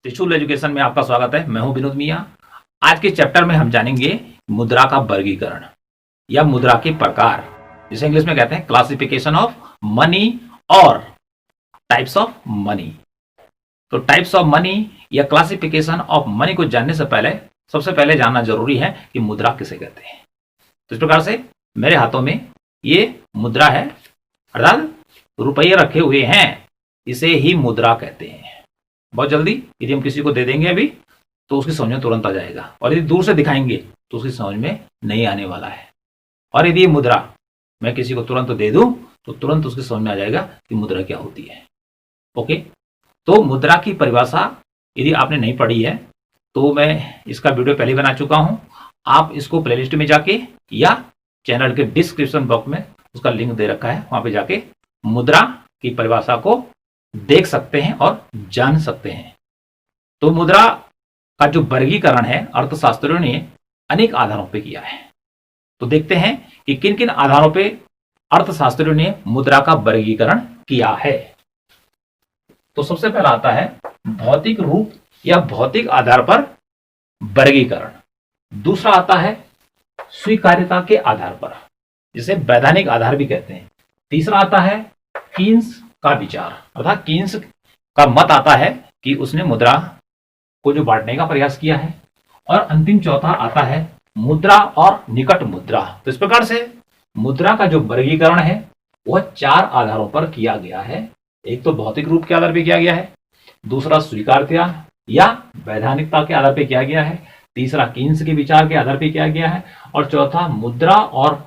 त्रिशूल एजुकेशन में आपका स्वागत है। मैं हूं विनोद मिया। आज के चैप्टर में हम जानेंगे मुद्रा का वर्गीकरण या मुद्रा के प्रकार, जिसे इंग्लिश में कहते हैं क्लासिफिकेशन ऑफ मनी और टाइप्स ऑफ मनी। तो टाइप्स ऑफ मनी या क्लासिफिकेशन ऑफ मनी को जानने से पहले सबसे पहले जानना जरूरी है कि मुद्रा किसे कहते हैं। तो इस प्रकार से मेरे हाथों में ये मुद्रा है, अर्थात रुपये रखे हुए हैं, इसे ही मुद्रा कहते हैं। बहुत जल्दी यदि हम किसी को दे देंगे अभी तो उसकी समझ में तुरंत आ जाएगा, और यदि दूर से दिखाएंगे तो उसकी समझ में नहीं आने वाला है। और यदि ये मुद्रा मैं किसी को तुरंत दे दूं तो तुरंत उसकी समझ में आ जाएगा कि मुद्रा क्या होती है। ओके, तो मुद्रा की परिभाषा यदि आपने नहीं पढ़ी है तो मैं इसका वीडियो पहले बना चुका हूं। आप इसको प्लेलिस्ट में जाके या चैनल के डिस्क्रिप्शन बॉक्स में उसका लिंक दे रखा है, वहां पे जाके मुद्रा की परिभाषा को देख सकते हैं और जान सकते हैं। तो मुद्रा का जो वर्गीकरण है अर्थशास्त्रियों ने अनेक आधारों पे किया है। तो देखते हैं कि किन किन आधारों पे अर्थशास्त्रियों ने मुद्रा का वर्गीकरण किया है। तो सबसे पहला आता है भौतिक रूप या भौतिक आधार पर वर्गीकरण। दूसरा आता है स्वीकार्यता के आधार पर, जिसे वैधानिक आधार भी कहते हैं। तीसरा आता है कीन्स का विचार, अर्थात कीन्स का मत आता है कि उसने मुद्रा को जो बांटने का प्रयास किया है। और अंतिम चौथा आता है मुद्रा और निकट मुद्रा। तो इस प्रकार से मुद्रा का जो वर्गीकरण है वह चार आधारों पर किया गया है। एक तो भौतिक रूप के आधार पर किया गया है, दूसरा स्वीकार्यता या वैधानिकता के आधार पर किया गया है, तीसरा कीन्स के विचार के आधार पर किया गया है, और चौथा मुद्रा और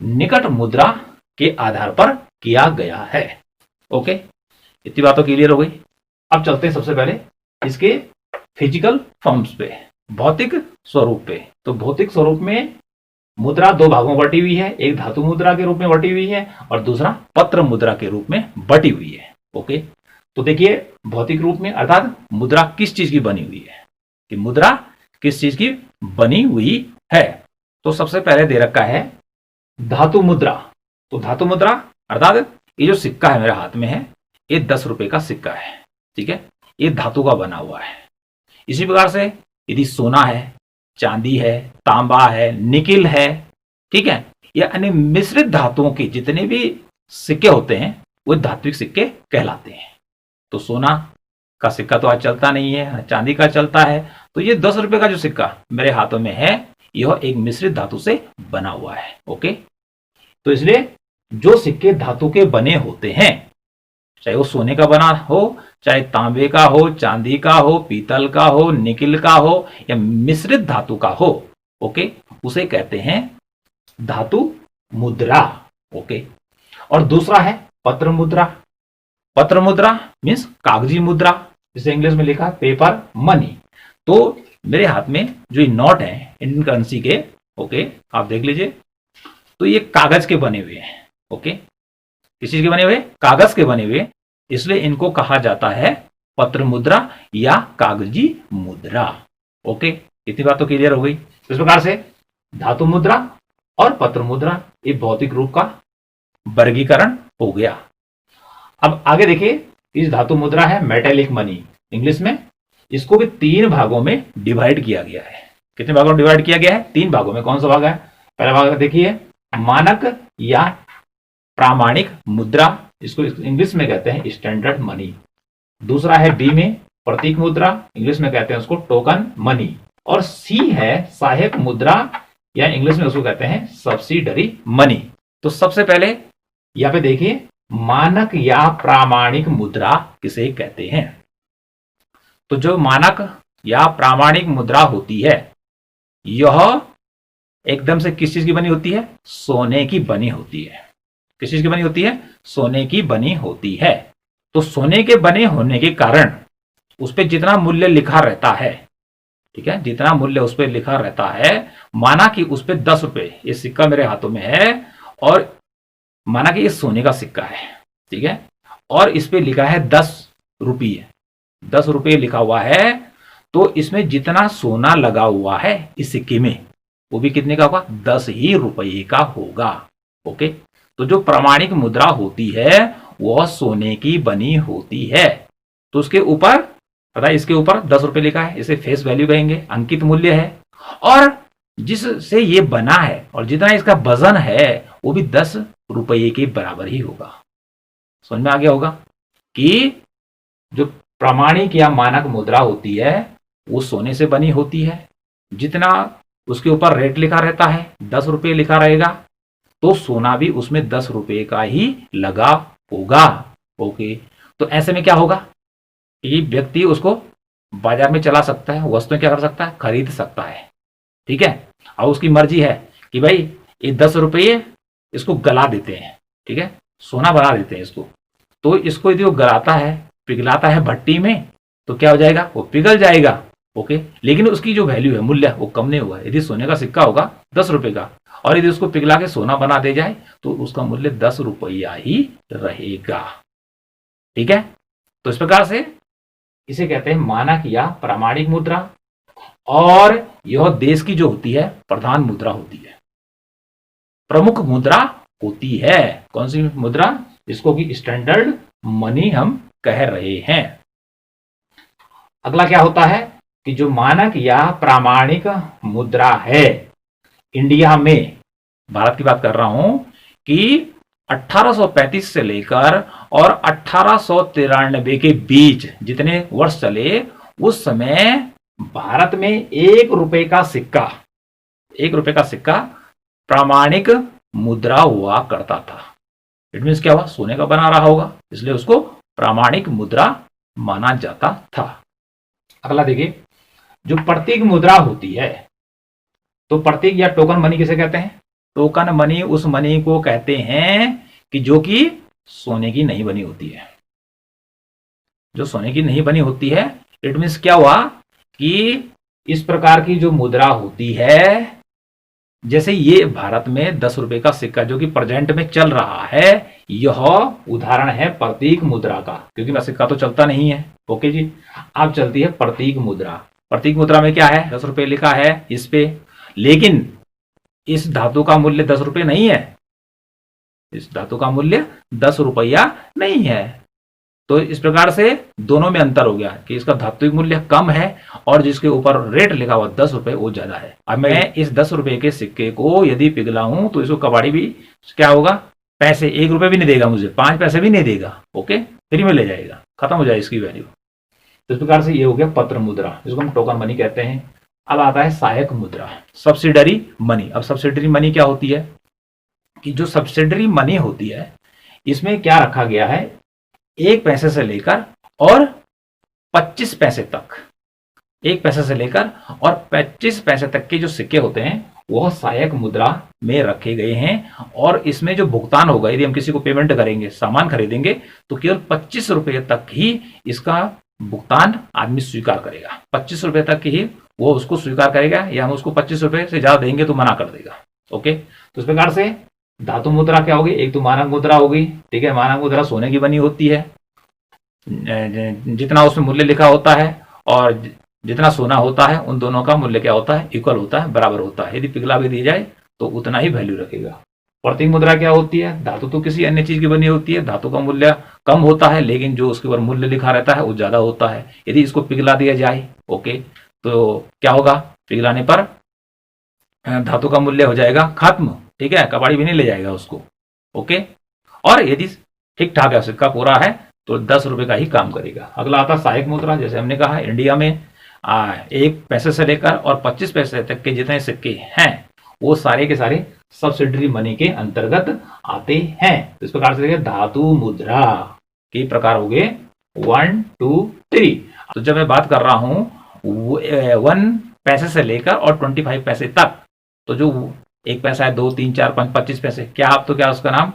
निकट मुद्रा के आधार पर किया गया है। ओके, इतनी बात तो क्लियर हो गई। अब चलते हैं सबसे पहले इसके फिजिकल फॉर्म्स पे, भौतिक स्वरूप पे। तो भौतिक स्वरूप में मुद्रा दो भागों में बटी हुई है, एक धातु मुद्रा के रूप में बटी हुई है और दूसरा पत्र मुद्रा के रूप में बटी हुई है। ओके, तो देखिए भौतिक रूप में अर्थात मुद्रा किस चीज की बनी हुई है, कि मुद्रा किस चीज की बनी हुई है। तो सबसे पहले दे रखा है धातु मुद्रा। तो धातु मुद्रा अर्थात ये जो सिक्का है मेरे हाथ में है, ये 10 रुपए का सिक्का है, ठीक है, ये धातु का बना हुआ है। इसी प्रकार से यदि सोना है, चांदी है, तांबा है, निकिल है, ठीक है, या अन्य मिश्रित धातुओं के जितने भी सिक्के होते हैं वो धात्विक सिक्के कहलाते हैं। तो सोना का सिक्का तो आज चलता नहीं है, चांदी का चलता है। तो ये 10 रुपए का जो सिक्का मेरे हाथों में है यह एक मिश्रित धातु से बना हुआ है। ओके, तो इसलिए जो सिक्के धातु के बने होते हैं, चाहे वो सोने का बना हो, चाहे तांबे का हो, चांदी का हो, पीतल का हो, निकिल का हो, या मिश्रित धातु का हो, ओके, उसे कहते हैं धातु मुद्रा। ओके, और दूसरा है पत्र मुद्रा। पत्र मुद्रा मीन्स कागजी मुद्रा, जिसे इंग्लिश में लिखा पेपर मनी। तो मेरे हाथ में जो ये नोट है इंडियन करेंसी के, ओके, आप देख लीजिए, तो ये कागज के बने हुए हैं। ओके, किस चीज के बने हुए? कागज के बने हुए, इसलिए इनको कहा जाता है पत्र मुद्रा या कागजी मुद्रा। ओके, इतनी बात तो क्लियर हो गई। इस प्रकार से धातु मुद्रा और पत्र मुद्रा ये भौतिक रूप का वर्गीकरण हो गया। अब आगे देखिए, इस धातु मुद्रा है मेटेलिक मनी इंग्लिश में। इसको भी 3 भागों में डिवाइड किया गया है। कितने भागों में डिवाइड किया गया है? 3 भागों में। कौन सा भाग है? पहला भाग देखिए मानक या प्रामाणिक मुद्रा, इसको इंग्लिश में कहते हैं स्टैंडर्ड मनी। दूसरा है बी में प्रतीक मुद्रा, इंग्लिश में कहते हैं उसको टोकन मनी। और सी है सहायक मुद्रा या इंग्लिश में उसको कहते हैं सब्सिडरी मनी। तो सबसे पहले यहां पे देखिए मानक या प्रामाणिक मुद्रा किसे कहते हैं। तो जो मानक या प्रामाणिक मुद्रा होती है यह एकदम से किस चीज की बनी होती है? सोने की बनी होती है। किस चीज की बनी होती है? सोने की बनी होती है। तो सोने के बने होने के कारण उस पर जितना मूल्य लिखा रहता है, ठीक है, जितना मूल्य उस पर लिखा रहता है, माना कि उस पर 10 रुपए ये सिक्का मेरे हाथों में है और माना कि ये सोने का सिक्का है, ठीक है, और इस पे लिखा है 10 रुपये, 10 रुपये लिखा हुआ है। तो इसमें जितना सोना लगा हुआ है इस सिक्के में वो भी कितने का होगा? 10 ही रुपये का होगा। ओके, तो जो प्रामाणिक मुद्रा होती है वह सोने की बनी होती है। तो उसके ऊपर पता है इसके ऊपर 10 रुपए लिखा है, इसे फेस वैल्यू कहेंगे, अंकित मूल्य है। और जिससे ये बना है और जितना इसका वजन है वो भी 10 रुपये के बराबर ही होगा। समझ में आ गया होगा कि जो प्रामाणिक या मानक मुद्रा होती है वो सोने से बनी होती है। जितना उसके ऊपर रेट लिखा रहता है, 10 रुपये लिखा रहेगा, तो सोना भी उसमें 10 रुपये का ही लगा होगा। ओके, तो ऐसे में क्या होगा कि व्यक्ति उसको बाजार में चला सकता है, वस्तुएं क्या कर सकता है, खरीद सकता है। ठीक है, और उसकी मर्जी है कि भाई ये 10 रुपये इसको गला देते हैं, ठीक है, सोना बना देते हैं इसको। तो इसको यदि वो गलाता है, पिघलाता है भट्टी में, तो क्या हो जाएगा, वो पिघल जाएगा। ओके, लेकिन उसकी जो वैल्यू है, मूल्य, वो कम नहीं हुआ। यदि सोने का सिक्का होगा 10 रुपए का और यदि उसको पिघला के सोना बना दे जाए तो उसका मूल्य 10 रुपया ही रहेगा। ठीक है, तो इस प्रकार से इसे कहते हैं मानक या प्रामाणिक मुद्रा। और यह देश की जो होती है प्रधान मुद्रा होती है, प्रमुख मुद्रा होती है। कौन सी मुद्रा, जिसको कि स्टैंडर्ड मनी हम कह रहे हैं। अगला क्या होता है कि जो मानक या प्रामाणिक मुद्रा है इंडिया में, भारत की बात कर रहा हूं, कि 1835 से लेकर और 1893 के बीच जितने वर्ष चले, उस समय भारत में 1 रुपए का सिक्का, 1 रुपए का सिक्का प्रामाणिक मुद्रा हुआ करता था। इट मीन्स क्या हुआ, सोने का बना रहा होगा, इसलिए उसको प्रामाणिक मुद्रा माना जाता था। अगला देखिए, जो प्रतीक मुद्रा होती है, तो प्रतीक या टोकन मनी किसे कहते हैं, टोकन मनी उस मनी को कहते हैं कि जो कि सोने की नहीं बनी होती है। जो सोने की नहीं बनी होती है, इट मीन्स क्या हुआ कि इस प्रकार की जो मुद्रा होती है, जैसे ये भारत में 10 रुपए का सिक्का जो कि प्रेजेंट में चल रहा है, यह उदाहरण है प्रतीक मुद्रा का, क्योंकि सिक्का तो चलता नहीं है। ओके जी, अब चलती है प्रतीक मुद्रा। प्रतीक मुद्रा में क्या है, 10 रुपए लिखा है इस पे, लेकिन इस धातु का मूल्य 10 रुपए नहीं है, इस धातु का मूल्य 10 रुपया नहीं है। तो इस प्रकार से दोनों में अंतर हो गया कि इसका धात्विक मूल्य कम है और जिसके ऊपर रेट लिखा हुआ 10 रुपए वो ज्यादा है। अब मैं इस 10 रुपए के सिक्के को यदि पिघलाऊं तो इसको कबाड़ी भी क्या होगा, पैसे 1 रुपए भी नहीं देगा, मुझे 5 पैसे भी नहीं देगा। ओके, फ्री में ले जाएगा, खत्म हो जाए इसकी वैल्यू। तो इस प्रकार से ये हो गया पत्र मुद्रा, जिसको हम टोकन मनी कहते हैं। अब आता है सहायक मुद्रा, सब्सिडरी मनी। अब सब्सिडरी मनी क्या होती है कि जो सब्सिडरी मनी होती है, इसमें क्या रखा गया है, 1 पैसे से लेकर और 25 पैसे तक, 1 पैसे से लेकर और 25 पैसे तक के जो सिक्के होते हैं वह सहायक मुद्रा में रखे गए हैं। और इसमें जो भुगतान होगा, यदि हम किसी को पेमेंट करेंगे, सामान खरीदेंगे, तो केवल 25 रुपए तक ही इसका भुगतान आदमी स्वीकार करेगा। 25 रुपए तक ही वो उसको स्वीकार करेगा, या हम उसको 25 रुपए से ज्यादा देंगे तो मना कर देगा। ओके, तो इस प्रकार से धातु मुद्रा क्या होगी, एक तो मानक मुद्रा होगी। ठीक है, मानक मुद्रा सोने की बनी होती है, जितना उसमें मूल्य लिखा होता है और जितना सोना होता है, उन दोनों का मूल्य क्या होता है, इक्वल होता है, बराबर होता है। यदि पिघला भी दी जाए तो उतना ही वैल्यू रखेगा। प्रतीक मुद्रा क्या होती है, धातु तो किसी अन्य चीज की बनी होती है, धातु का मूल्य कम होता है लेकिन जो उसके ऊपर मूल्य लिखा रहता है वो ज्यादा होता है। यदि इसको पिघला दिया जाए, ओके, तो क्या होगा, पिघलाने पर धातु का मूल्य हो जाएगा खत्म। ठीक है, कबाड़ी भी नहीं ले जाएगा उसको। ओके, और यदि ठीक ठाक है, सिक्का पूरा है, तो 10 रुपए का ही काम करेगा। अगला आता है सहायक मुद्रा। जैसे हमने कहा, इंडिया में 1 पैसे से लेकर और 25 पैसे तक के जितने सिक्के हैं वो सारे के सारे सब्सिडरी मनी के अंतर्गत आते हैं। तो इस प्रकार से देखिए, धातु मुद्रा के प्रकार हो गए 1 2 3। तो जब मैं बात कर रहा हूं 1 पैसे से लेकर और 25 पैसे तक, तो जो 1 पैसा है, 2 3 4 5 25 पैसे, क्या आप तो क्या उसका नाम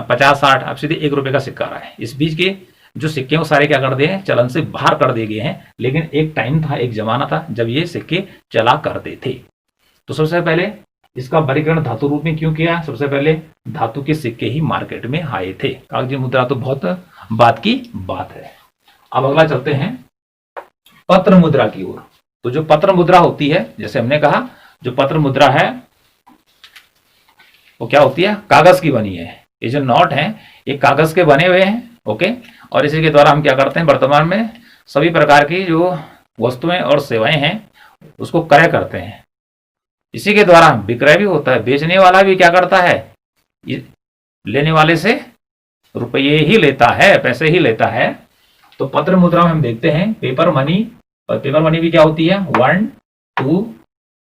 50 60, अब सीधे 1 रुपए का सिक्का आ रहा है। इस बीच के जो सिक्के वो सारे क्या कर दिए हैं, चलन से बाहर कर दिए गए हैं। लेकिन एक टाइम था, एक जमाना था जब ये सिक्के चला करते थे। तो सबसे पहले इसका वर्गीकरण धातु रूप में क्यों किया, सबसे पहले धातु के सिक्के ही मार्केट में आए थे। कागजी मुद्रा तो बहुत बात की बात है। अब अगला चलते हैं पत्र मुद्रा की ओर। तो जो पत्र मुद्रा होती है, जैसे हमने कहा, जो पत्र मुद्रा है वो क्या होती है, कागज की बनी है। ये जो नोट है ये कागज के बने हुए हैं। ओके, और इसी के द्वारा हम क्या करते हैं, वर्तमान में सभी प्रकार की जो वस्तुएं और सेवाएं हैं उसको क्रय करते हैं। इसी के द्वारा विक्रय भी होता है। बेचने वाला भी क्या करता है, लेने वाले से रुपये ही लेता है, पैसे ही लेता है। तो पत्र मुद्रा में हम देखते हैं पेपर मनी, और पेपर मनी भी क्या होती है 1, 2,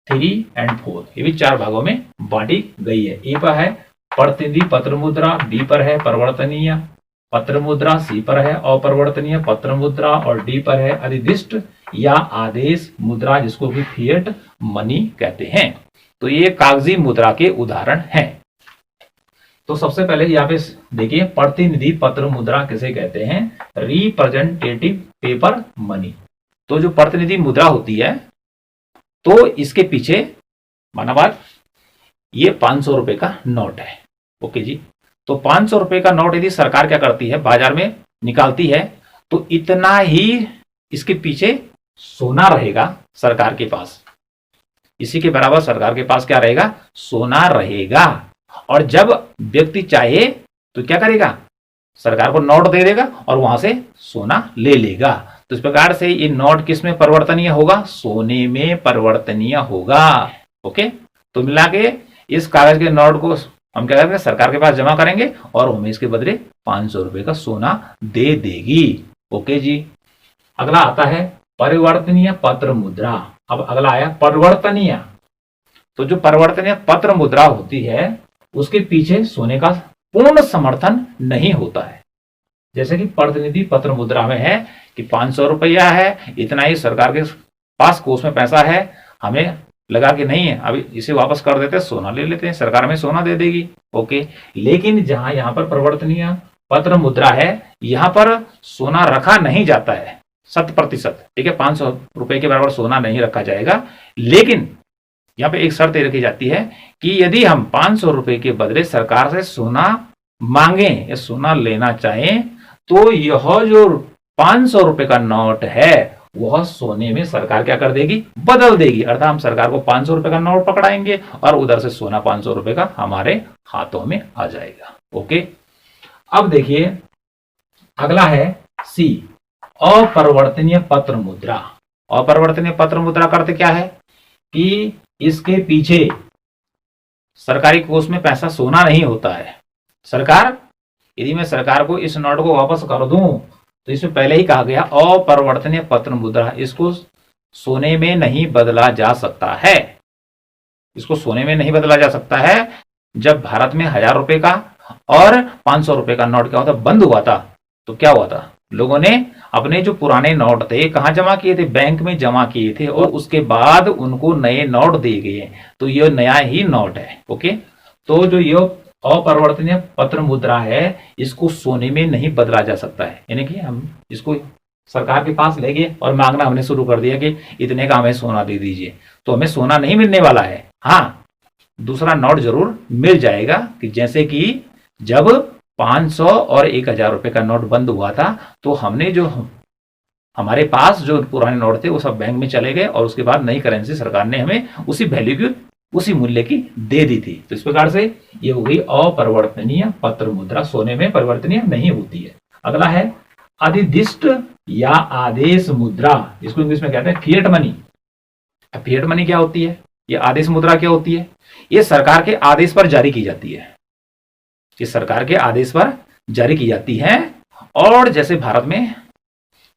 3 एंड 4, ये भी 4 भागों में बांटी गई है। ए पर है प्रतिनिधि पत्र मुद्रा, बी पर है परिवर्तनीय पत्र मुद्रा, सी पर है अपरिवर्तनीय पत्र मुद्रा और डी पर है अधिदिष्ट या आदेश मुद्रा, जिसको कि फिएट मनी कहते हैं। तो ये कागजी मुद्रा के उदाहरण हैं। तो सबसे पहले यहाँ पे देखिए प्रतिनिधि पत्र मुद्रा किसे कहते हैं, रिप्रेजेंटेटिव पेपर मनी। तो जो प्रतिनिधि मुद्रा होती है तो इसके पीछे माना बात ये 500 रुपए का नोट है। ओके जी, तो 500 रुपए का नोट यदि सरकार क्या करती है बाजार में निकालती है तो इतना ही इसके पीछे सोना रहेगा सरकार के पास, इसी के बराबर सरकार के पास क्या रहेगा, सोना रहेगा। और जब व्यक्ति चाहे तो क्या करेगा, सरकार को नोट दे देगा और वहां से सोना ले लेगा। तो इस प्रकार से ये नोट किस में परिवर्तनीय होगा, सोने में परिवर्तनीय होगा। ओके, तो मिला के इस कागज के नोट को हम क्या करेंगे, सरकार के पास जमा करेंगे और हमें इसके बदले 500 रुपए का सोना दे देगी। ओके जी, अगला आता है परिवर्तनीय पत्र मुद्रा। अब अगला आया परिवर्तनीय। तो जो परिवर्तनीय पत्र मुद्रा होती है उसके पीछे सोने का पूर्ण समर्थन नहीं होता है। जैसे कि प्रतिनिधि पत्र मुद्रा में है कि 500 रुपया है, इतना ही सरकार के पास कोष में पैसा है, हमें लगा कि नहीं है अभी इसे वापस कर देते, सोना ले लेते हैं, सरकार में सोना दे देगी। ओके, लेकिन जहां यहां पर परिवर्तनीय पत्र मुद्रा है यहां पर सोना रखा नहीं जाता है 100%। ठीक है, 500 रुपए के बराबर सोना नहीं रखा जाएगा, लेकिन यहाँ पे एक शर्त रखी जाती है कि यदि हम 500 रुपए के बदले सरकार से सोना मांगे या सोना लेना चाहें तो यह जो 500 रुपए का नोट है वह सोने में सरकार क्या कर देगी, बदल देगी। अर्थात हम सरकार को 500 रुपए का नोट पकड़ाएंगे और उधर से सोना 500 रुपए का हमारे हाथों में आ जाएगा। ओके, अब देखिए अगला है सी, अपरिवर्तनीय पत्र मुद्रा। अपरिवर्तनीय पत्र मुद्रा का अर्थ क्या है कि इसके पीछे सरकारी कोष में पैसा सोना नहीं होता है। सरकार, यदि मैं सरकार को इस नोट को वापस कर दूं तो इसमें पहले ही कहा गया अपरिवर्तनीय पत्र मुद्रा, इसको सोने में नहीं बदला जा सकता है। इसको सोने में नहीं बदला जा सकता है। जब भारत में 1000 रुपए का और 500 रुपए का नोट क्या होता बंद हुआ था तो क्या हुआ था, लोगों ने अपने जो पुराने नोट थे कहां जमा किए थे, बैंक में जमा किए थे और उसके बाद उनको नए नोट दिए गए। तो ये नया ही नोट है। ओके, तो जो ये अपरिवर्तनीय पत्र मुद्रा है इसको सोने में नहीं बदला जा सकता है। यानी कि हम इसको सरकार के पास ले गए और मांगना हमने शुरू कर दिया कि इतने का हमें सोना दे दीजिए, तो हमें सोना नहीं मिलने वाला है। हाँ, दूसरा नोट जरूर मिल जाएगा कि जैसे कि जब 500 और 1000 रुपए का नोट बंद हुआ था तो हमने जो हमारे पास जो पुराने नोट थे वो सब बैंक में चले गए और उसके बाद नई करेंसी सरकार ने हमें उसी वैल्यू की, उसी मूल्य की दे दी थी। तो इस प्रकार से ये हो गई अपरिवर्तनीय पत्र मुद्रा, सोने में परिवर्तनीय नहीं होती है। अगला है अधिदिष्ट या आदेश मुद्रा, जिसको इंग्लिश में कहते हैं फिएट मनी। फिएट मनी क्या होती है, ये आदेश मुद्रा क्या होती है, ये सरकार के आदेश पर जारी की जाती है। ये सरकार के आदेश पर जारी की जाती है। और जैसे भारत में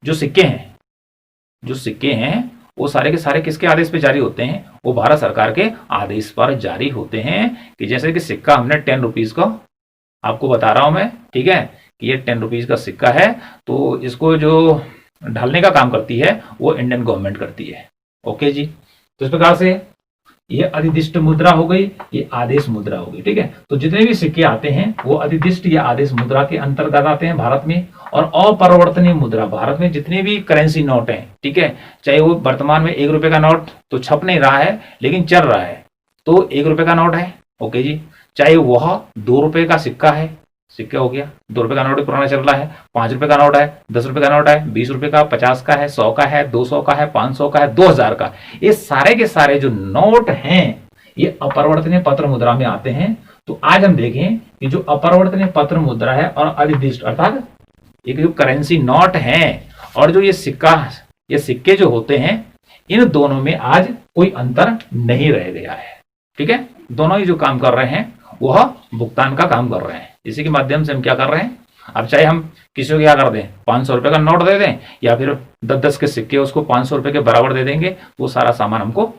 जो सिक्के हैं वो सारे के सारे किसके आदेश पे जारी होते हैं, वो भारत सरकार के आदेश पर जारी होते हैं। कि जैसे कि सिक्का हमने 10 रुपीज का आपको बता रहा हूं मैं, ठीक है, कि ये 10 रुपीज का सिक्का है, तो इसको जो ढालने का काम करती है वो इंडियन गवर्नमेंट करती है। ओके जी, तो इस प्रकार से ये अधिदिष्ट मुद्रा हो गई, ये आदेश मुद्रा हो गई। ठीक है, तो जितने भी सिक्के आते हैं वो अधिदिष्ट या आदेश मुद्रा के अंतर्गत आते हैं भारत में। और अपरिवर्तनीय मुद्रा, भारत में जितने भी करेंसी नोट हैं, ठीक है, चाहे वो वर्तमान में 1 रुपए का नोट तो छप नहीं रहा है लेकिन चल रहा है तो 1 रुपए का नोट है। ओके जी, चाहे वह 2 रुपए का सिक्का है, सिक्का हो गया 2 रुपए का नोट पुराना चल रहा है, 5 रुपए का नोट है, 10 रुपए का नोट है, 20 रुपए का, 50 का है, 100 का है, 200 का है, 500 का है, 2000 का, ये सारे के सारे जो नोट हैं ये अपरिवर्तनीय पत्र मुद्रा में आते हैं। तो आज हम देखें कि जो अपरिवर्तनीय पत्र मुद्रा है और अधिदिष्ट अर्थात एक जो करेंसी नोट है और जो ये सिक्के जो होते हैं, इन दोनों में आज कोई अंतर नहीं रह गया है। ठीक है, दोनों ही जो काम कर रहे हैं वह भुगतान का काम कर रहे हैं। इसी के माध्यम से हम क्या कर रहे हैं, अब चाहे हम किसी को क्या कर दें, 500 रुपए का नोट दे दें या फिर 10-10 के सिक्के उसको 500 रुपए के बराबर दे देंगे, वो सारा सामान हमको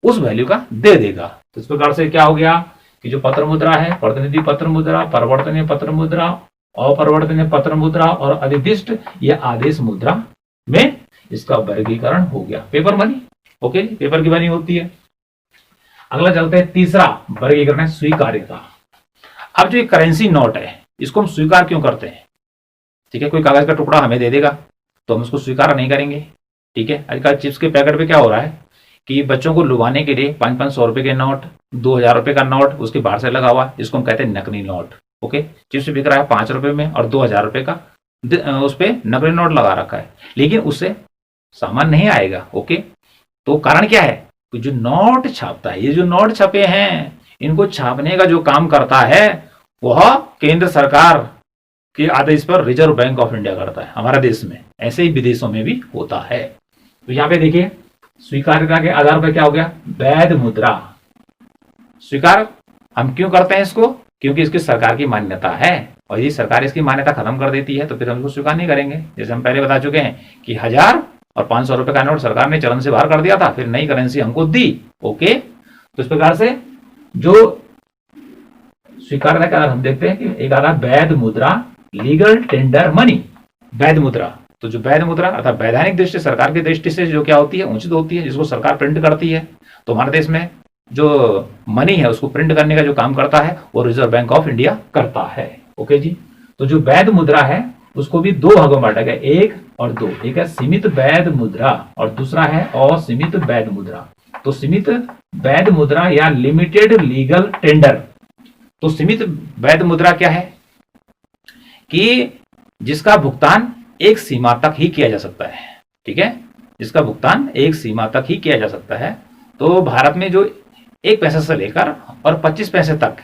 उस वैल्यू का दे देगा। तो इस प्रकार से क्या हो गया कि जो पत्र मुद्रा है, प्रतिनिधि पत्र मुद्रा, परिवर्तनीय पत्र मुद्रा, अपरिवर्तनीय पत्र मुद्रा और अधिदिष्ट या आदेश मुद्रा में इसका वर्गीकरण हो गया। पेपर मनी, ओके, पेपर की मनी होती है। अगला चलते हैं, तीसरा वर्गीकरण है स्वीकार्यता। अब जो करेंसी नोट है इसको हम स्वीकार क्यों करते हैं? ठीक है, कोई कागज का टुकड़ा हमें दे देगा तो हम उसको स्वीकार नहीं करेंगे। ठीक है, आजकल चिप्स के पैकेट पे क्या हो रहा है कि बच्चों को लुभाने के लिए 500-500 रुपए के नोट, 2000 रुपए का नोट उसके बाहर से लगा हुआ, इसको हम कहते हैं नकली नोट। ओके, चिप्स बिक रहा है 5 रुपए में और 2000 रुपए का उस पर नकली नोट लगा रखा है, लेकिन उससे सामान नहीं आएगा। ओके, तो कारण क्या है? तो जो नोट छापता है, ये जो नोट छपे हैं इनको छापने का जो काम करता है वह केंद्र सरकार के आदेश पर रिजर्व बैंक ऑफ इंडिया करता है हमारे देश में। ऐसे ही विदेशों में भी होता है। तो यहाँ पे देखिए स्वीकार्यता के आधार पर क्या हो गया, वैध मुद्रा। स्वीकार हम क्यों करते हैं इसको? क्योंकि इसकी सरकार की मान्यता है, और यदि सरकार इसकी मान्यता खत्म कर देती है तो फिर हम इसको स्वीकार नहीं करेंगे। जैसे हम पहले बता चुके हैं कि 1000 और 500 रुपए का नोट सरकार ने चलन से बाहर कर दिया था, फिर नई करेंसी हमको दी। ओके, तो इस प्रकार से जो स्वीकार्यता का हम देखते हैं कि एक आ रहा वैध मुद्रा, लीगल टेंडर मनी। वैध मुद्रा, तो जो वैध मुद्रा अर्थात वैधानिक दृष्टि, सरकार की दृष्टि से जो क्या होती है, उचित होती है, जिसको सरकार प्रिंट करती है। तो हमारे देश में जो मनी है उसको प्रिंट करने का जो काम करता है वो रिजर्व बैंक ऑफ इंडिया करता है। ओके जी, तो जो वैध मुद्रा है उसको भी दो भागों में बांटा गया, 1 और 2। एक है सीमित वैध मुद्रा और दूसरा है असीमित वैध मुद्रा। तो सीमित वैध मुद्रा या लिमिटेड लीगल टेंडर। तो सीमित वैध मुद्रा क्या है कि जिसका भुगतान एक सीमा तक ही किया जा सकता है। ठीक है, जिसका भुगतान एक सीमा तक ही किया जा सकता है। तो भारत में जो 1 पैसे से लेकर और 25 पैसे तक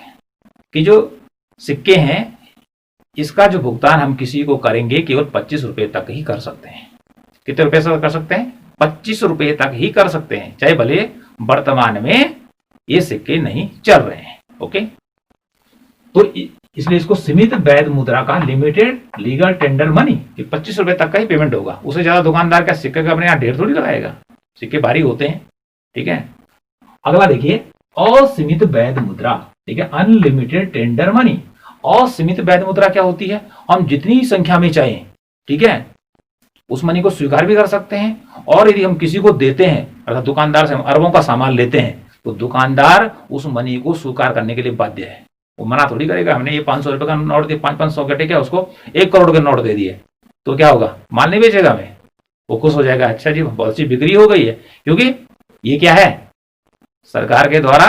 की जो सिक्के हैं, इसका जो भुगतान हम किसी को करेंगे केवल 25 रुपए तक ही कर सकते हैं। कितने रुपए से कर सकते हैं? 25 रुपए तक ही कर सकते हैं, चाहे भले वर्तमान में ये सिक्के नहीं चल रहे हैं। ओके, तो इसलिए इसको सीमित वैध मुद्रा का लिमिटेड लीगल टेंडर मनी कि 25 रुपए तक का ही पेमेंट होगा। उससे ज्यादा दुकानदार का सिक्के का अपने यहाँ ढेर थोड़ी लगाएगा, सिक्के भारी होते हैं। ठीक है, अगला देखिए असीमित वैध मुद्रा। ठीक है, अनलिमिटेड टेंडर मनी। असीमित वैध मुद्रा क्या होती है? हम जितनी संख्या में चाहें, ठीक है, उस मनी को स्वीकार भी कर सकते हैं। और यदि हम किसी को देते हैं, अर्थात दुकानदार से हम अरबों का सामान लेते हैं, तो दुकानदार उस मनी को स्वीकार करने के लिए बाध्य है। वो मना थोड़ी करेगा, हमने ये 500 रुपए का नोट दिया, 500 के, ठीक है, उसको 1 करोड़ के नोट दे दिए तो क्या होगा? माल नहीं बेचेगा हमें, वो खुश हो जाएगा, अच्छा जी बहुत सी बिक्री हो गई है। क्योंकि ये क्या है, सरकार के द्वारा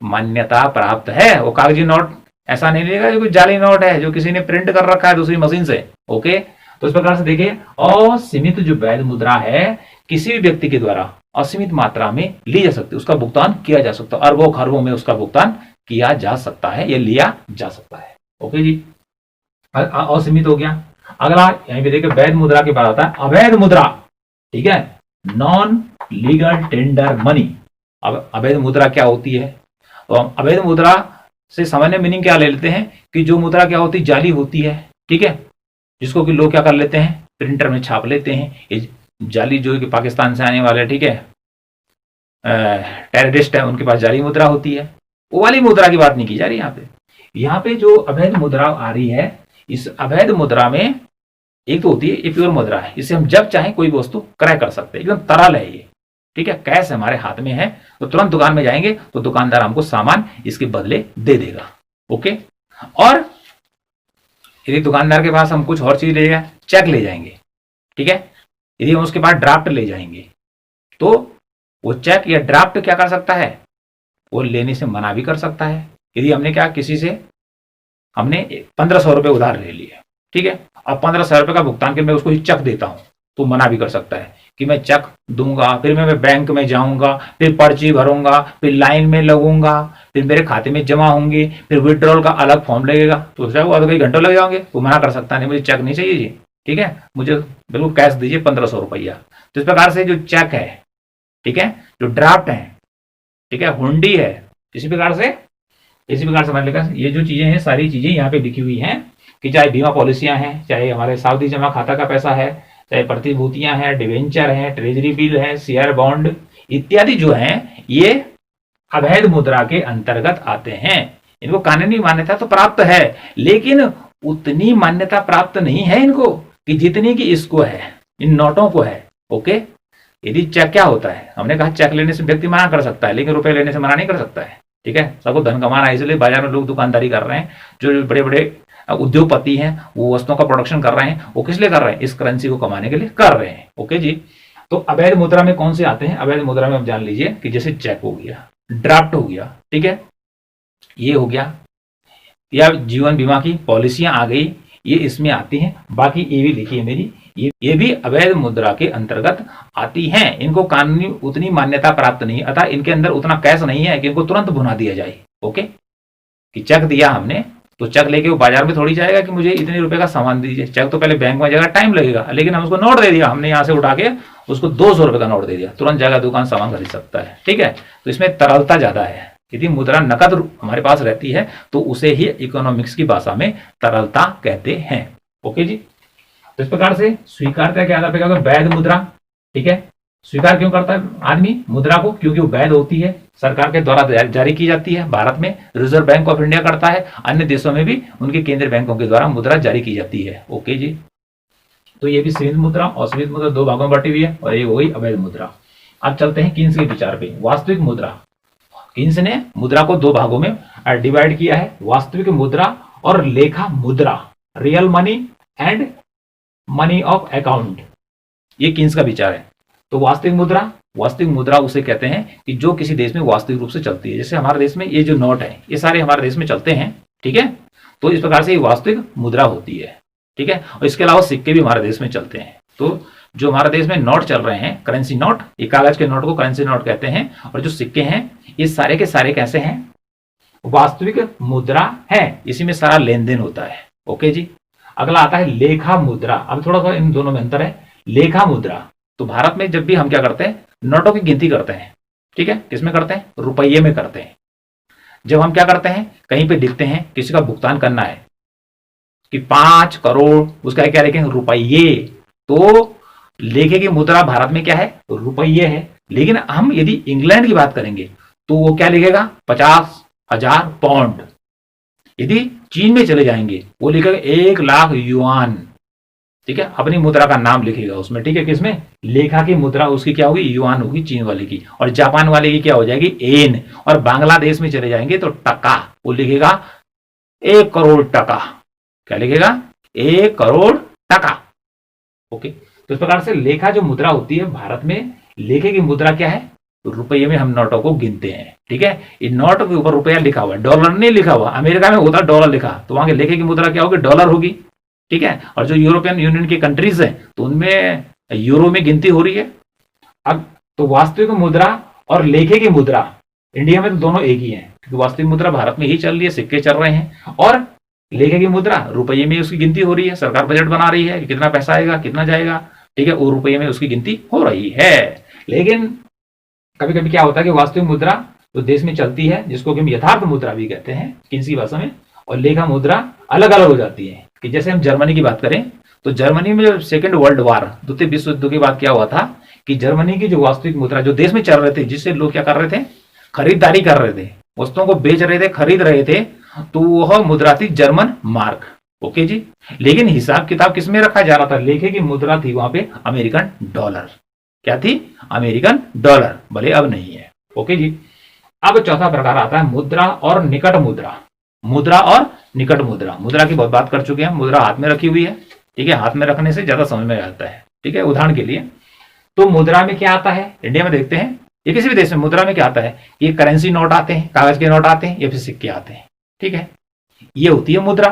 मान्यता प्राप्त है। वो कागजी नोट ऐसा नहीं लेगा जो कोई जाली नोट है जो किसी ने प्रिंट कर रखा है दूसरी मशीन से। ओके, तो इस प्रकार से देखिए असीमित जो वैध मुद्रा है किसी भी व्यक्ति के द्वारा असीमित मात्रा में ली जा सकती है, उसका भुगतान किया जा सकता है, अरबों खरबों में उसका भुगतान किया जा सकता है या लिया जा सकता है। ओके जी, असीमित हो गया। अगला यहीं पे देखिए वैध मुद्रा के बाद आता है अवैध मुद्रा। ठीक है, नॉन लीगल टेंडर मनी। अब अवैध मुद्रा क्या होती है? तो हम अवैध मुद्रा से सामान्य मीनिंग क्या ले लेते हैं कि जो मुद्रा क्या होती है, जाली होती है। ठीक है, जिसको कि लोग क्या कर लेते हैं, प्रिंटर में छाप लेते हैं। ये जाली जो है कि पाकिस्तान से आने वाले, ठीक है, टेररिस्ट है, उनके पास जाली मुद्रा होती है। वो वाली मुद्रा की बात नहीं की जा रही यहाँ पे। यहाँ पे जो अवैध मुद्रा आ रही है, इस अवैध मुद्रा में एक तो होती है ये प्योर मुद्रा है, इससे हम जब चाहें कोई वस्तु क्रय कर सकते हैं, एकदम तरल है ये। ठीक है, कैश हमारे हाथ में है तो तुरंत दुकान में जाएंगे तो दुकानदार हमको सामान इसके बदले दे देगा। ओके, और यदि दुकानदार के पास हम कुछ और चीज ले जाए, चेक ले जाएंगे, ठीक है, यदि हम उसके पास ड्राफ्ट ले जाएंगे तो वो चेक या ड्राफ्ट क्या कर सकता है, वो लेने से मना भी कर सकता है। यदि हमने क्या किसी से हमने 1500 रुपए उधार ले लिए, ठीक है, अब 1500 रुपए का भुगतान के मैं उसको चेक देता हूं तो मना भी कर सकता है कि मैं चेक दूंगा, फिर मैं बैंक में जाऊंगा, फिर पर्ची भरूंगा, फिर लाइन में लगूंगा, फिर मेरे खाते में जमा होंगे, फिर विड्रॉल का अलग फॉर्म लगेगा, तो उसका तो कई घंटों लग जाएंगे। तो मना कर सकता नहीं, मुझे चेक नहीं चाहिए जी, ठीक है, मुझे बिल्कुल कैश दीजिए 1500 रुपया। तो इस प्रकार से जो चेक है, ठीक है, जो ड्राफ्ट है, ठीक है, हुंडी है, इसी प्रकार से हमारे लेकर ये जो चीजें हैं सारी चीजें यहाँ पे लिखी हुई हैं कि चाहे बीमा पॉलिसियां हैं, चाहे हमारे सावधि जमा खाता का पैसा है, चाहे प्रतिभूतियां हैं, डिवेंचर हैं, ट्रेजरी बिल है, शेयर बॉन्ड इत्यादि जो हैं ये अवैध मुद्रा के अंतर्गत आते हैं। इनको कानूनी मान्यता तो प्राप्त है, लेकिन उतनी मान्यता प्राप्त नहीं है इनको कि जितनी की इसको है, इन नोटों को है। ओके, यदि चेक क्या होता है, हमने कहा चेक लेने से व्यक्ति मना कर सकता है, लेकिन रुपए लेने से मना नहीं कर सकता है। ठीक है, सबको धन कमाना है, इसलिए बाजार में लोग दुकानदारी कर रहे हैं। जो बड़े बड़े उद्योगपति हैं वो वस्तुओं का प्रोडक्शन कर रहे हैं, वो किस लिए कर रहे हैं, इस करेंसी को कमाने के लिए कर रहे हैं। ओके जी, तो अवैध मुद्रा में कौन से आते हैं? अवैध मुद्रा में आप जान लीजिए कि जैसे चेक हो गया, ड्राफ्ट हो गया, ठीक है, ये हो गया, या जीवन बीमा की पॉलिसियां आ गई, ये इसमें आती हैं। बाकी ये भी लिखिए मेरी, ये भी अवैध मुद्रा के अंतर्गत आती हैं। इनको कानूनी उतनी मान्यता प्राप्त नहीं, अतः इनके अंदर उतना कैश नहीं है कि इनको तुरंत भुना दिया जाए। ओके, कि चेक दिया हमने तो चेक लेके वो बाजार में थोड़ी जाएगा कि मुझे इतने रुपए का सामान दीजिए। चेक तो पहले बैंक में जाएगा, टाइम लगेगा, लेकिन हम उसको नोट दे दिया, हमने यहां से उठा के उसको 200 रुपए का नोट दे दिया, तुरंत जाएगा दुकान, सामान खरीद सकता है। ठीक है, तो इसमें तरलता ज्यादा है। यदि मुद्रा नकद हमारे पास रहती है तो उसे ही इकोनॉमिक्स की भाषा में तरलता कहते हैं। ओके जी, तो इस प्रकार से स्वीकारता क्या आधार पर वैध मुद्रा। ठीक है, स्वीकार क्यों करता है आदमी मुद्रा को? क्योंकि वो वैध होती है, सरकार के द्वारा जारी की जाती है। भारत में रिजर्व बैंक ऑफ इंडिया करता है, अन्य देशों में भी उनके केंद्रीय बैंकों के द्वारा मुद्रा जारी की जाती है। ओके जी, तो ये भी सीमित मुद्रा और सीमित मुद्रा दो भागों में बटी हुई है, और ये हो गई अवैध मुद्रा। अब चलते हैं किन्स के विचार पे। वास्तविक मुद्रा, किन्स ने मुद्रा को दो भागों में डिवाइड किया है, वास्तविक मुद्रा और लेखा मुद्रा, real money and money of account. ये किन्स का विचार है। तो वास्तविक मुद्रा उसे कहते हैं कि जो किसी देश में वास्तविक रूप से चलती है। जैसे हमारे देश में ये जो नोट है ये सारे हमारे देश में चलते हैं, ठीक है, तो इस प्रकार से ये वास्तविक मुद्रा होती है। ठीक है, और इसके अलावा सिक्के भी हमारे देश में चलते हैं। तो जो हमारे देश में नोट चल रहे हैं, करेंसी नोट, ये कागज के नोट को करेंसी नोट कहते हैं, और जो सिक्के हैं ये सारे के सारे कैसे हैं? वास्तविक मुद्रा है, इसी में सारा लेन देन होता है। ओके जी, अगला आता है लेखा मुद्रा। अब थोड़ा सा इन दोनों में अंतर है। लेखा मुद्रा, तो भारत में जब भी हम क्या करते हैं, नोटों की गिनती करते हैं, ठीक है, किसमें करते हैं? रुपये में करते हैं। जब हम क्या करते हैं, कहीं पे लिखते हैं किसी का भुगतान करना है कि 5 करोड़, उसका क्या लिखेंगे? रुपये। तो लेखे की मुद्रा भारत में क्या है? रुपये है। लेकिन हम यदि इंग्लैंड की बात करेंगे तो वो क्या लिखेगा? 50,000 पाउंड। यदि चीन में चले जाएंगे वो लिखेगा 1 लाख युआन। ठीक है, अपनी मुद्रा का नाम लिखेगा उसमें। ठीक है, किसमें? लेखा की मुद्रा उसकी क्या होगी? युआन होगी चीन वाले की, और जापान वाले की क्या हो जाएगी? एन। और बांग्लादेश में चले जाएंगे तो टका, वो लिखेगा 1 करोड़ टका। क्या लिखेगा? 1 करोड़ टका। ओके, तो इस प्रकार से लेखा जो मुद्रा होती है भारत में, लेखे की मुद्रा क्या है? रुपये में हम नोटों को गिनते हैं। ठीक है, इन नोट के ऊपर रुपया लिखा हुआ है, डॉलर नहीं लिखा हुआ। अमेरिका में होता डॉलर लिखा, तो वहां के लेखे की मुद्रा क्या होगी? डॉलर होगी। ठीक है, और जो यूरोपियन यूनियन की कंट्रीज है तो उनमें यूरो में गिनती हो रही है। अब तो वास्तविक मुद्रा और लेखे की मुद्रा इंडिया में तो दोनों एक ही है, क्योंकि वास्तविक मुद्रा भारत में ही चल रही है, सिक्के चल रहे हैं, और लेखे की मुद्रा रुपये में उसकी गिनती हो रही है। सरकार बजट बना रही है कि कितना पैसा आएगा, कितना जाएगा। ठीक है, वो रुपये में उसकी गिनती हो रही है। लेकिन कभी कभी क्या होता है कि वास्तविक मुद्रा तो देश में चलती है, जिसको कि हम यथार्थ मुद्रा भी कहते हैं किसी भाषा में, और लेखा मुद्रा अलग अलग हो जाती है। कि जैसे हम जर्मनी की बात करें तो जर्मनी में जो सेकेंड वर्ल्ड वार, द्वितीय विश्व युद्ध के बाद क्या हुआ था कि जर्मनी की जो वास्तविक मुद्रा जो देश में चल रहे थे, जिससे लोग क्या कर रहे थे? खरीदारी कर रहे थे, वस्तुओं को बेच रहे थे, खरीद रहे थे, तो वह मुद्रा थी जर्मन मार्क। ओके जी, लेकिन हिसाब किताब किसमें रखा जा रहा था? लेखे की मुद्रा थी वहां पे अमेरिकन डॉलर। क्या थी? अमेरिकन डॉलर, भले अब नहीं है। ओके जी, अब चौथा प्रकार आता है मुद्रा और निकट मुद्रा। मुद्रा और निकट मुद्रा, मुद्रा की बहुत बात कर चुके हैं। मुद्रा हाथ में रखी हुई है, ठीक है, हाथ में रखने से ज्यादा समझ में आता है। ठीक है, उदाहरण के लिए तो मुद्रा में क्या आता है, इंडिया में देखते हैं, ये किसी भी देश में मुद्रा में क्या आता है? ये करेंसी नोट आते हैं, कागज के नोट आते हैं, या फिर सिक्के आते हैं। ठीक है, ये होती है मुद्रा।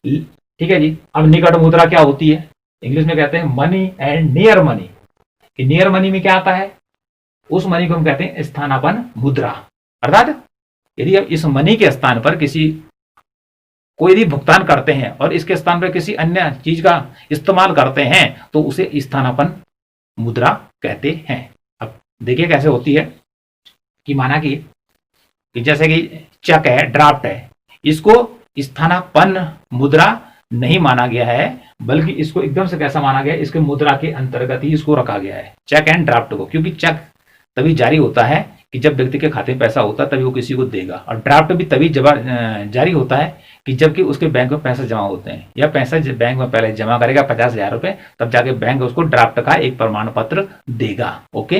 ठीक है जी, अब निकट मुद्रा क्या होती है? इंग्लिश में कहते हैं money and near money. Near money में क्या आता है? उस मनी को हम कहते हैं स्थानापन्न मुद्रा। अर्थात यदि अब इस मनी के स्थान पर किसी कोई भी भुगतान करते हैं और इसके स्थान पर किसी अन्य चीज का इस्तेमाल करते हैं तो उसे स्थानापन्न मुद्रा कहते हैं। अब देखिए कैसे होती है कि माना कि जैसे कि चेक है, ड्राफ्ट है, इसको स्थानापन्न मुद्रा नहीं माना गया है, बल्कि इसको एकदम से कैसा माना गया है, इसके मुद्रा के अंतर्गत ही इसको रखा गया है, चेक एंड ड्राफ्ट को। क्योंकि चेक तभी जारी होता है कि जब व्यक्ति के खाते में पैसा होता है तभी वो किसी को देगा, और ड्राफ्ट भी तभी जारी होता है कि जबकि उसके बैंक में पैसे जमा होते हैं, या पैसा बैंक में पहले जमा करेगा 50,000 रुपए, तब जाके बैंक उसको ड्राफ्ट का एक प्रमाण पत्र देगा। ओके,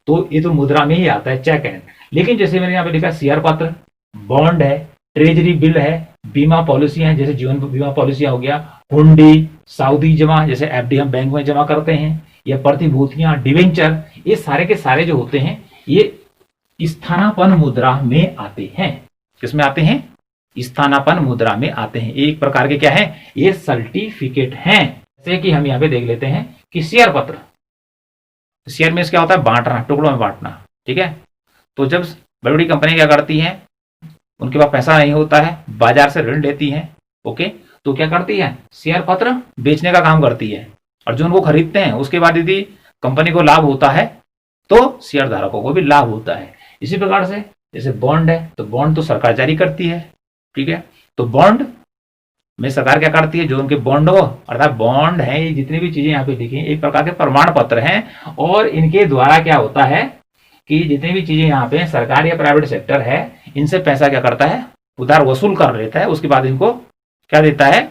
तो ये तो मुद्रा में ही आता है, चेक एंड। लेकिन जैसे मैंने यहाँ पे लिखा शेयर पत्र, बॉन्ड है, ट्रेजरी बिल है, बीमा पॉलिसियां जैसे जीवन बीमा पॉलिसियां हो गया, हुंडी, सावधि जमा जैसे एफडी हम बैंक में जमा करते हैं, या प्रतिभूतियां, डिवेंचर, ये सारे के सारे जो होते हैं ये स्थानापन्न मुद्रा में आते हैं। किसमें आते हैं? स्थानापन्न मुद्रा में आते हैं। एक प्रकार के क्या है, ये सर्टिफिकेट हैं। जैसे कि हम यहाँ पे देख लेते हैं कि शेयर पत्र, शेयर में क्या होता है, बांटना, टुकड़ों में बांटना। ठीक है, तो जब बड़ी बड़ी कंपनी क्या करती हैं, उनके पास पैसा नहीं होता है, बाजार से ऋण लेती हैं। ओके, तो क्या करती है, शेयर पत्र बेचने का काम करती है, और जो उनको खरीदते हैं उसके बाद यदि कंपनी को लाभ होता है तो शेयर धारकों को भी लाभ होता है। इसी प्रकार से जैसे बॉन्ड है, तो बॉन्ड तो सरकार जारी करती है। ठीक है, तो बॉन्ड में सरकार क्या करती है, जो उनके बॉन्ड हो, अर्थात बॉन्ड है, ये जितनी भी चीजें यहाँ पे लिखी हैं एक प्रकार के प्रमाण पत्र हैं, और इनके द्वारा क्या होता है कि जितनी भी चीजें यहाँ पे सरकार या प्राइवेट सेक्टर है, इनसे पैसा क्या करता है, उधार वसूल कर लेता है। उसके बाद इनको क्या देता है,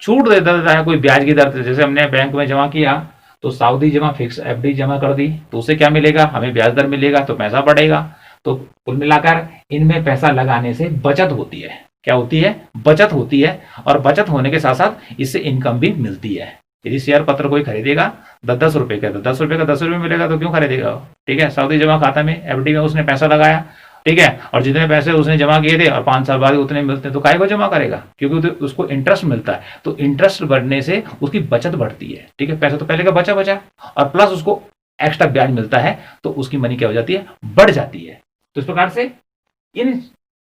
छूट देता है कोई ब्याज की दर से। जैसे हमने बैंक में जमा किया तो सावधि जमा, फिक्स एफडी जमा कर दी, तो उसे क्या मिलेगा, हमें ब्याज दर मिलेगा, तो पैसा बढ़ेगा। तो कुल मिलाकर इनमें पैसा लगाने से बचत होती है। क्या होती है, बचत होती है, और बचत होने के साथ साथ इससे इनकम भी मिलती है। यदि शेयर पत्र कोई खरीदेगा 10 रुपए का, तो 10 रुपए का 10 रुपए मिलेगा, तो क्यों खरीदेगा। ठीक है, सावधि जमा खाता में, एफडी में उसने पैसा लगाया, ठीक है, और जितने पैसे उसने जमा किए थे और 5 साल बाद उतने मिलते हैं, तो काहे को जमा करेगा, क्योंकि उसको इंटरेस्ट मिलता है। तो इंटरेस्ट बढ़ने से उसकी बचत बढ़ती है। ठीक है, पैसा तो पहले का बचा और प्लस उसको एक्स्ट्रा ब्याज मिलता है, तो उसकी मनी क्या हो जाती है, बढ़ जाती है। तो इस प्रकार से इन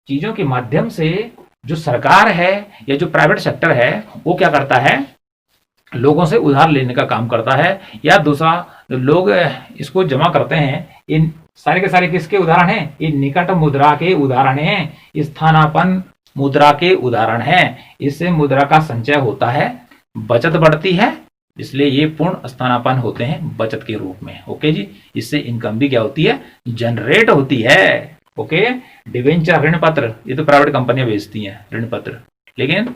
चीजों के माध्यम से जो सरकार है या जो प्राइवेट सेक्टर है वो क्या करता है, लोगों से उधार लेने का काम करता है, या दूसरा लोग इसको जमा करते हैं। इन सारे के सारे किसके उदाहरण हैं, ये निकट मुद्रा के उदाहरण हैं, स्थानापन्न मुद्रा के उदाहरण हैं। इससे मुद्रा का संचय होता है, बचत बढ़ती है, इसलिए ये पूर्ण स्थानापन्न होते हैं बचत के रूप में। ओके जी, इससे इनकम भी क्या होती है, जनरेट होती है। ओके, डिवेंचर, ऋण पत्र, ये तो प्राइवेट कंपनियां बेचती हैं ऋण पत्र, लेकिन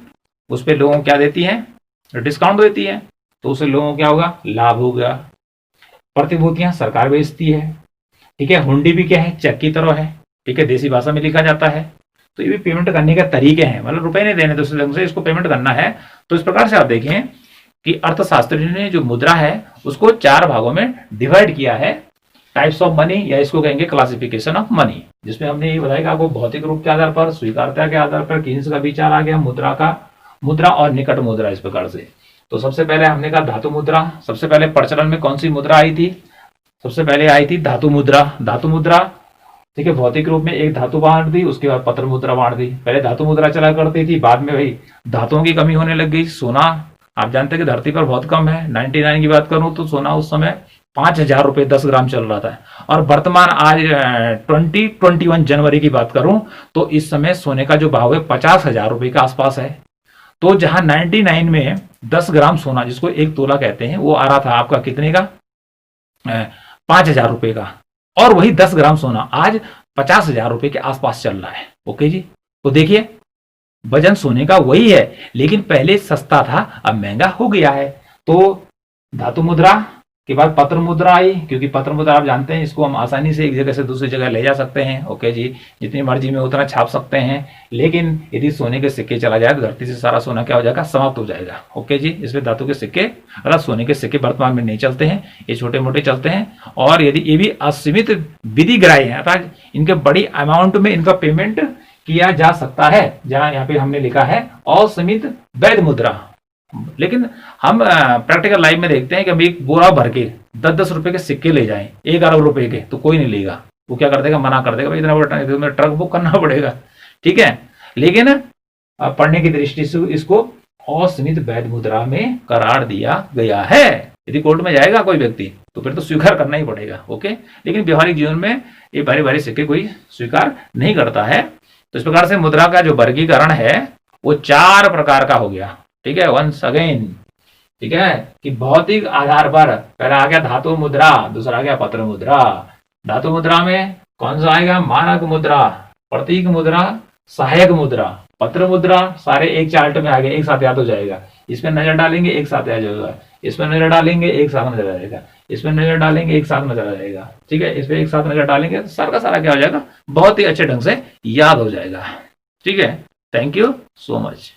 उस पर लोगों को क्या देती है, डिस्काउंट देती है, तो उससे लोगों को क्या होगा, लाभ होगा। प्रतिभूतियां सरकार बेचती है। ठीक है, हुंडी भी क्या है, चेक की तरह है। ठीक है, देसी भाषा में लिखा जाता है। तो ये भी पेमेंट करने के तरीके हैं, मतलब रुपए नहीं देने, दूसरे ढंग से इसको पेमेंट करना है। तो इस प्रकार से आप देखें कि अर्थशास्त्री ने जो मुद्रा है उसको 4 भागों में डिवाइड किया है, टाइप्स ऑफ मनी, या इसको कहेंगे क्लासिफिकेशन ऑफ मनी, जिसमें हमने ये बताया कि आपको भौतिक रूप के आधार पर, स्वीकार्यता के आधार पर, किन्स का विचार आ गया, मुद्रा और निकट मुद्रा, इस प्रकार से। तो सबसे पहले हमने कहा धातु मुद्रा। सबसे पहले प्रचलन में कौन सी मुद्रा आई थी, सबसे पहले आई थी धातु मुद्रा। धातु मुद्रा, ठीक है, भौतिक रूप में एक धातु बांट दी, उसके बाद पत्र मुद्रा बांट दी। पहले धातु मुद्रा चला करती थी, बाद में भाई धातुओं की कमी होने लग गई। सोना आप जानते हैं कि धरती पर बहुत कम है। 99 की बात करूं तो सोना उस समय 5,000 रुपए 10 ग्राम चल रहा था, और वर्तमान आज 2021 जनवरी की बात करूं तो इस समय सोने का जो भाव है 50,000 रुपए के आसपास है। तो जहां 99 में 10 ग्राम सोना, जिसको 1 तोला कहते हैं, वो आ रहा था आपका कितने का, 5,000 रुपए का, और वही 10 ग्राम सोना आज 50,000 रुपए के आसपास चल रहा है। ओके जी, तो देखिए वजन सोने का वही है, लेकिन पहले सस्ता था, अब महंगा हो गया है। तो धातु मुद्रा के बाद पत्र मुद्रा आई, क्योंकि पत्र मुद्रा आप जानते हैं इसको हम आसानी से एक जगह से दूसरी जगह ले जा सकते हैं। ओके जी, जितनी मर्जी में उतना छाप सकते हैं, लेकिन यदि सोने के सिक्के चला जाए तो धरती से सारा सोना क्या हो जाएगा, समाप्त हो जाएगा। ओके जी, इसमें धातु के सिक्के अर्थात सोने के सिक्के वर्तमान में नहीं चलते हैं, ये छोटे मोटे चलते हैं, और यदि ये भी असीमित विधि ग्राह्य है, अर्थात इनके बड़ी अमाउंट में इनका पेमेंट किया जा सकता है, जहां यहाँ पे हमने लिखा है असीमित वैध मुद्रा। लेकिन हम प्रैक्टिकल लाइफ में देखते हैं कि अभी एक बोरा भर के 10-10 रुपए के सिक्के ले जाएं 1 अरब रुपए के, तो कोई नहीं लेगा। वो क्या कर देगा, मना कर देगा, भाई इतना बड़ा ट्रक बुक करना पड़ेगा। ठीक है, लेकिन पढ़ने की दृष्टि से इसको असीमित वैध मुद्रा में करार दिया गया है। यदि कोर्ट में जाएगा कोई व्यक्ति तो फिर तो स्वीकार करना ही पड़ेगा। ओके, लेकिन व्यवहारिक जीवन में ये भारी भारी सिक्के कोई स्वीकार नहीं करता है। तो इस प्रकार से मुद्रा का जो वर्गीकरण है वो 4 प्रकार का हो गया। ठीक है, वंस अगेन, ठीक है, कि भौतिक आधार पर पहला आ गया धातु मुद्रा, दूसरा आ गया पत्र मुद्रा। धातु मुद्रा में कौन सा आएगा? मानक मुद्रा, प्रतीक मुद्रा, सहायक मुद्रा। पत्र मुद्रा सारे एक चार्ट में आ गए, एक साथ याद हो जाएगा। इसमें नजर डालेंगे एक साथ याद हो जाएगा, इसमें नजर डालेंगे एक साथ नजर आ जाएगा, इसमें नजर डालेंगे एक साथ नजर आ जाएगा। ठीक है, इस पे एक साथ नजर डालेंगे तो सारा का सारा क्या हो जाएगा? बहुत ही अच्छे ढंग से याद हो जाएगा। ठीक है, थैंक यू सो मच।